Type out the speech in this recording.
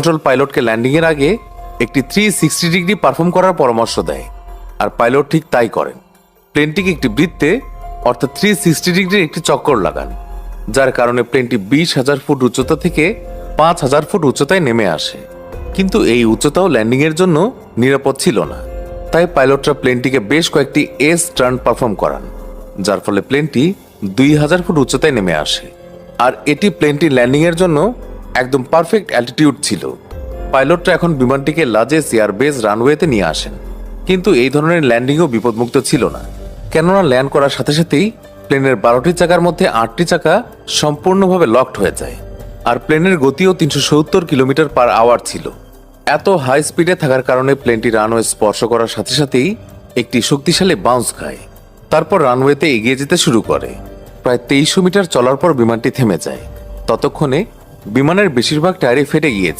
Control পাইলটকে ল্যান্ডিংয়ের আগে একটি 360 degree perform করার পরামর্শ দেয়, আর পাইলট ঠিক তাই করেন। প্লেনটিকে একটি বৃত্তে অর্থাৎ 360 ডিগ্রির একটি চক্কর লাগান, যার কারণে প্লেনটি 20,000 ফুট উচ্চতা থেকে 5,000 ফুট উচ্চতায় নেমে আসে। কিন্তু এই উচ্চতাও ল্যান্ডিংয়ের জন্য নিরাপদ ছিল না, তাই পাইলটরা প্লেনটিকে বেশ কয়েকটি এস টার্ন পারফর্ম করান, যার ফলে প্লেনটি 2,000 ফুট উচ্চতায় নেমে আসে। আর এটি প্লেনটি ল্যান্ডিংয়ের জন্য একদম পারফেক্ট অ্যালটিটিউড ছিল। পাইলটরা এখন বিমানটিকে লাজেস এয়ারবেস রানওয়েতে নিয়ে আসেন, কিন্তু এই ধরনের ল্যান্ডিংও বিপদমুক্ত ছিল না, কেননা ল্যান্ড করার সাথে সাথেই প্লেনের 12টি চাকার মধ্যে 8টি চাকা সম্পূর্ণভাবে লকড হয়ে যায়, আর প্লেনের গতিও 370 কিলোমিটার পার আওয়ার ছিল। এত হাই স্পিডে থাকার কারণে প্লেনটি রানওয়ে স্পর্শ করার সাথে সাথেই একটি শক্তিশালী বাউন্স খায়, তারপর রানওয়েতে এগিয়ে যেতে শুরু করে। প্রায় 2300 মিটার চলার পর বিমানটি থেমে যায়। ততক্ষণে বিমানের বেশিরভাগ টায়ারই ফেটে গিয়েছে।